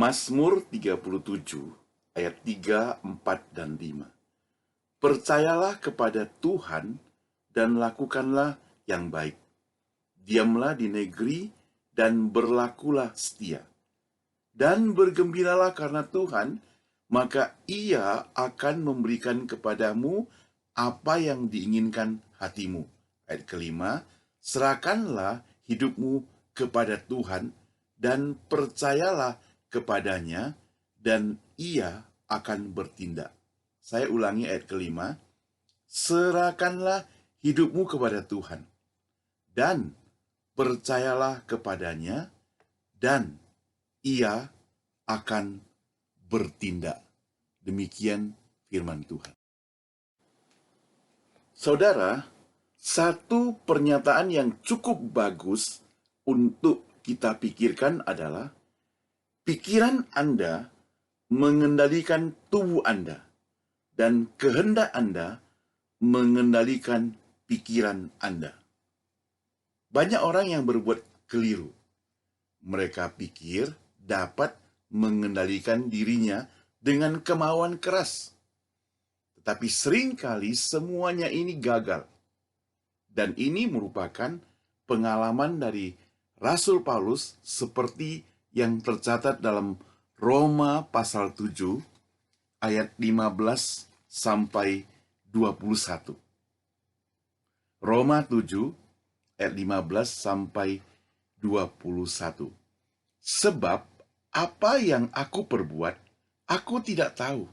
Mazmur 37 ayat 3, 4, dan 5. Percayalah kepada Tuhan dan lakukanlah yang baik. Diamlah di negeri dan berlakulah setia. Dan bergembiralah karena Tuhan, maka Ia akan memberikan kepadamu apa yang diinginkan hatimu. Ayat kelima, serahkanlah hidupmu kepada Tuhan dan percayalah kepadanya, dan Ia akan bertindak. Saya ulangi ayat kelima, serahkanlah hidupmu kepada Tuhan dan percayalah kepadanya, dan Ia akan bertindak. Demikian firman Tuhan. Saudara, satu pernyataan yang cukup bagus untuk kita pikirkan adalah pikiran Anda mengendalikan tubuh Anda, dan kehendak Anda mengendalikan pikiran Anda. Banyak orang yang berbuat keliru. Mereka pikir dapat mengendalikan dirinya dengan kemauan keras. Tetapi seringkali semuanya ini gagal. Dan ini merupakan pengalaman dari Rasul Paulus seperti yang tercatat dalam Roma pasal 7 ayat 15 sampai 21. Roma 7 ayat 15 sampai 21. Sebab apa yang aku perbuat, aku tidak tahu.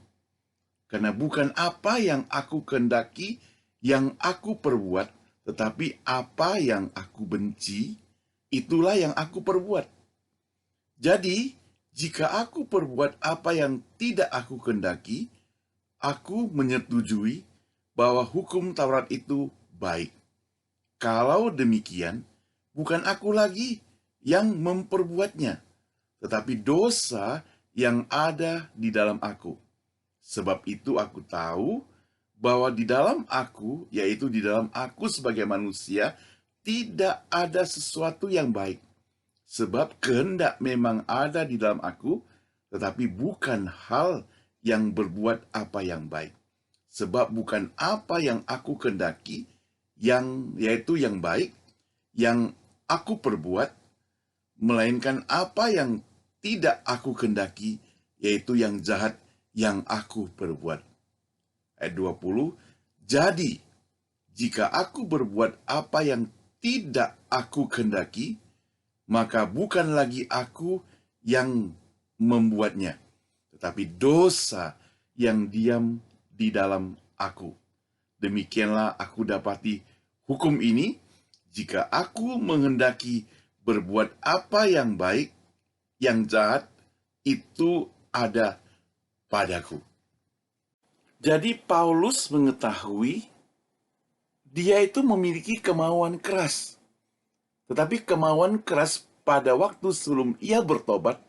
Karena bukan apa yang aku kehendaki yang aku perbuat, tetapi apa yang aku benci, itulah yang aku perbuat. Jadi, jika aku perbuat apa yang tidak aku kehendaki, aku menyetujui bahwa hukum Taurat itu baik. Kalau demikian, bukan aku lagi yang memperbuatnya, tetapi dosa yang ada di dalam aku. Sebab itu aku tahu bahwa di dalam aku, yaitu di dalam aku sebagai manusia, tidak ada sesuatu yang baik. Sebab kehendak memang ada di dalam aku, tetapi bukan hal yang berbuat apa yang baik. Sebab bukan apa yang aku kehendaki, yaitu yang baik, yang aku perbuat, melainkan apa yang tidak aku kehendaki, yaitu yang jahat yang aku perbuat. Ayat 20, jadi jika aku berbuat apa yang tidak aku kehendaki, maka bukan lagi aku yang membuatnya, tetapi dosa yang diam di dalam aku. Demikianlah aku dapati hukum ini, jika aku menghendaki berbuat apa yang baik, yang jahat itu ada padaku. Jadi Paulus mengetahui dia itu memiliki kemauan keras. Tetapi kemauan keras pada waktu sebelum ia bertobat,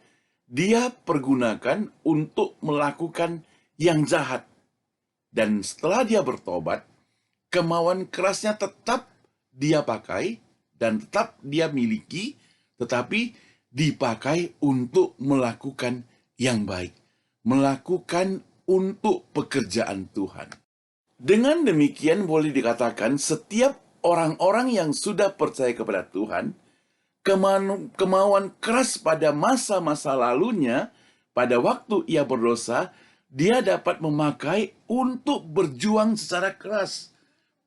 dia pergunakan untuk melakukan yang jahat. Dan setelah dia bertobat, kemauan kerasnya tetap dia pakai dan tetap dia miliki, tetapi dipakai untuk melakukan yang baik, melakukan untuk pekerjaan Tuhan. Dengan demikian boleh dikatakan setiap orang-orang yang sudah percaya kepada Tuhan, kemauan keras pada masa-masa lalunya, pada waktu ia berdosa, dia dapat memakai untuk berjuang secara keras,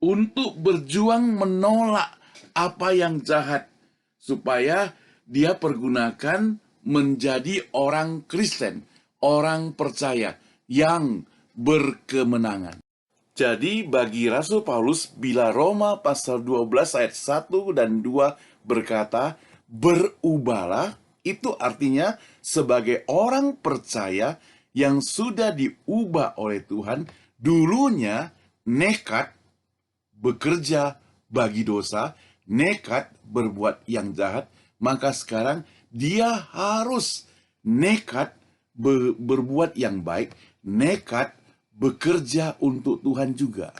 untuk berjuang menolak apa yang jahat, supaya dia pergunakan menjadi orang Kristen, orang percaya yang berkemenangan. Jadi bagi Rasul Paulus, bila Roma pasal 12 ayat 1 dan 2 berkata, berubahlah, itu artinya sebagai orang percaya yang sudah diubah oleh Tuhan, dulunya nekat bekerja bagi dosa, nekat berbuat yang jahat, maka sekarang dia harus nekat berbuat yang baik, nekat bekerja untuk Tuhan juga.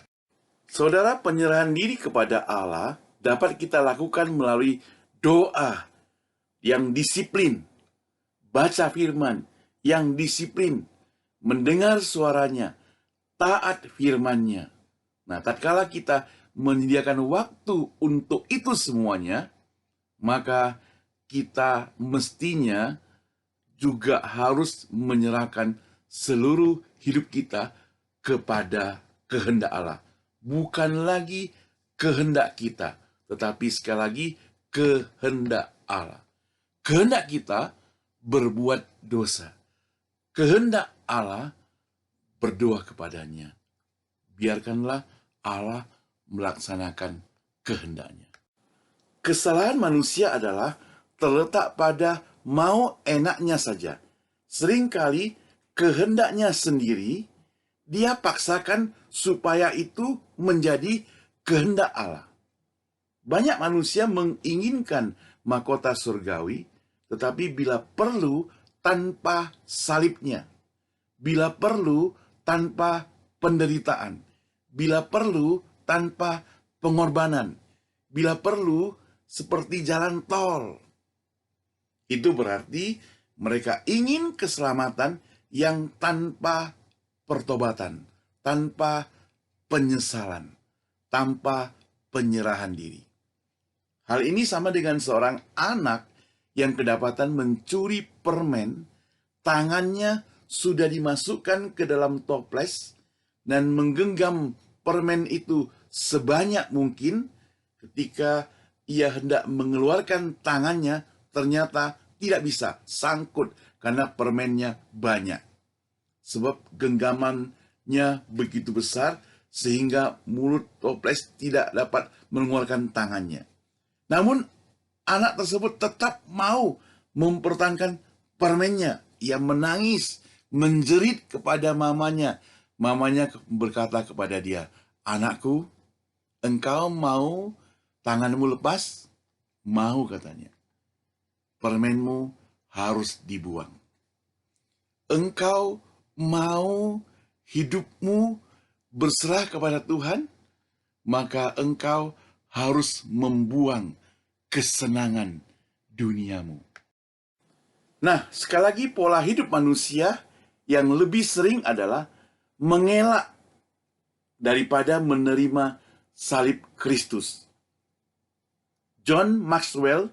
Saudara, penyerahan diri kepada Allah dapat kita lakukan melalui doa yang disiplin, baca firman, yang disiplin, mendengar suaranya, taat firman-Nya. Nah, tatkala kita menyediakan waktu untuk itu semuanya, maka kita mestinya juga harus menyerahkan seluruh hidup kita kepada kehendak Allah. Bukan lagi kehendak kita, tetapi sekali lagi kehendak Allah. Kehendak kita berbuat dosa. Kehendak Allah berdoa kepadanya. Biarkanlah Allah melaksanakan kehendaknya. Kesalahan manusia adalah terletak pada mau enaknya saja. Seringkali kehendaknya sendiri dia paksakan supaya itu menjadi kehendak Allah. Banyak manusia menginginkan mahkota surgawi, tetapi bila perlu tanpa salibnya, bila perlu tanpa penderitaan, bila perlu tanpa pengorbanan, bila perlu seperti jalan tol. Itu berarti mereka ingin keselamatan yang tanpa pertobatan, tanpa penyesalan, tanpa penyerahan diri. Hal ini sama dengan seorang anak yang kedapatan mencuri permen, tangannya sudah dimasukkan ke dalam toples dan menggenggam permen itu sebanyak mungkin. Ketika ia hendak mengeluarkan tangannya, ternyata tidak bisa, sangkut karena permennya banyak. Sebab genggamannya begitu besar sehingga mulut toples tidak dapat mengeluarkan tangannya. Namun anak tersebut tetap mau mempertahankan permennya. Ia menangis, menjerit kepada mamanya. Mamanya berkata kepada dia, "Anakku, engkau mau tanganmu lepas?" "Mau," katanya. "Permenmu harus dibuang. Engkau mau hidupmu berserah kepada Tuhan? Maka engkau harus membuang kesenangan duniamu." Nah, sekali lagi pola hidup manusia yang lebih sering adalah mengelak daripada menerima salib Kristus. John Maxwell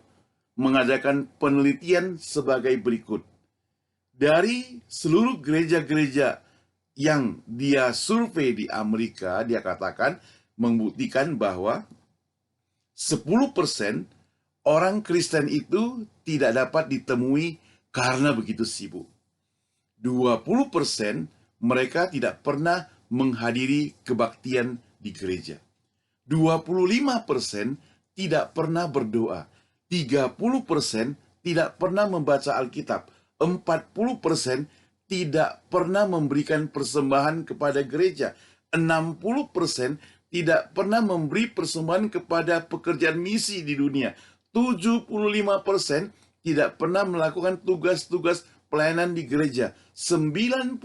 mengadakan penelitian sebagai berikut. Dari seluruh gereja-gereja yang dia survei di Amerika, dia katakan membuktikan bahwa 10% orang Kristen itu tidak dapat ditemui karena begitu sibuk. 20% mereka tidak pernah menghadiri kebaktian di gereja. 25% tidak pernah berdoa. 30% tidak pernah membaca Alkitab. 40% tidak pernah memberikan persembahan kepada gereja. 60% tidak pernah memberi persembahan kepada pekerjaan misi di dunia. 75% tidak pernah melakukan tugas-tugas pelayanan di gereja. 95%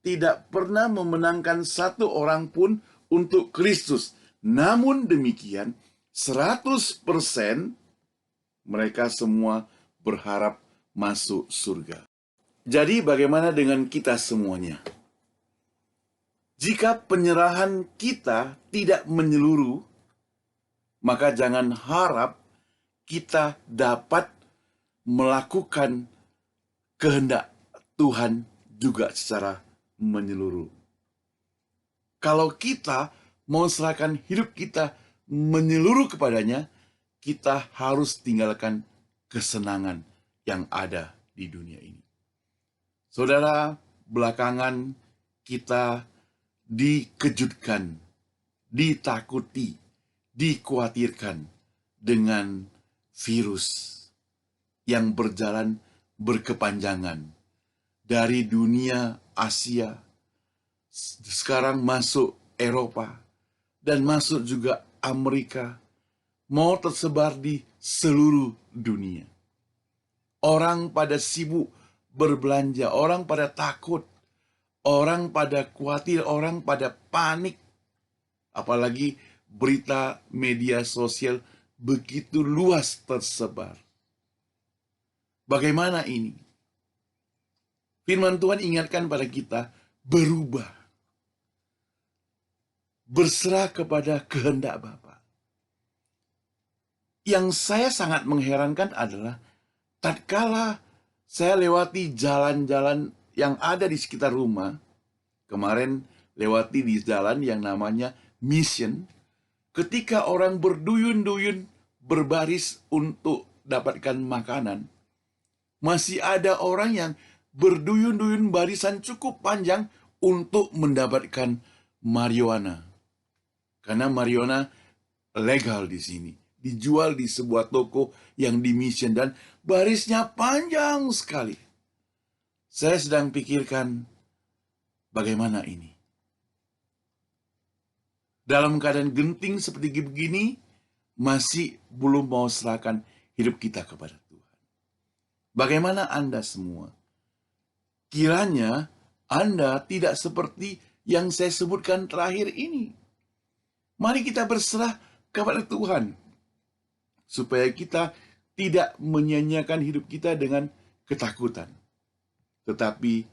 tidak pernah memenangkan satu orang pun untuk Kristus. Namun demikian, 100% mereka semua berharap masuk surga. Jadi bagaimana dengan kita semuanya? Jika penyerahan kita tidak menyeluruh, maka jangan harap kita dapat melakukan kehendak Tuhan juga secara menyeluruh. Kalau kita mau serahkan hidup kita menyeluruh kepadanya, kita harus tinggalkan kesenangan yang ada di dunia ini. Saudara, belakangan kita dikejutkan, ditakuti, dikhawatirkan dengan virus yang berjalan berkepanjangan dari dunia Asia, sekarang masuk Eropa, dan masuk juga Amerika, mau tersebar di seluruh dunia. Orang pada sibuk berbelanja, orang pada takut, orang pada khawatir, orang pada panik. Apalagi berita media sosial begitu luas tersebar. Bagaimana ini? Firman Tuhan ingatkan pada kita berubah, berserah kepada kehendak Bapa. Yang saya sangat mengherankan adalah tatkala saya lewati jalan-jalan yang ada di sekitar rumah, kemarin lewati di jalan yang namanya Mission, ketika orang berduyun-duyun berbaris untuk dapatkan makanan, masih ada orang yang berduyun-duyun barisan cukup panjang untuk mendapatkan marijuana. Karena marijuana legal di sini. Dijual di sebuah toko yang di Mission dan barisnya panjang sekali. Saya sedang pikirkan bagaimana ini. Dalam keadaan genting seperti begini, masih belum mau serahkan hidup kita kepada Tuhan. Bagaimana Anda semua? Kiranya Anda tidak seperti yang saya sebutkan terakhir ini. Mari kita berserah kepada Tuhan, supaya kita tidak menyanyiakan hidup kita dengan ketakutan, tetapi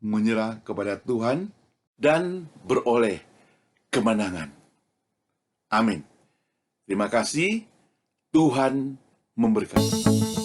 menyerah kepada Tuhan dan beroleh kemenangan. Amin. Terima kasih. Tuhan memberkati.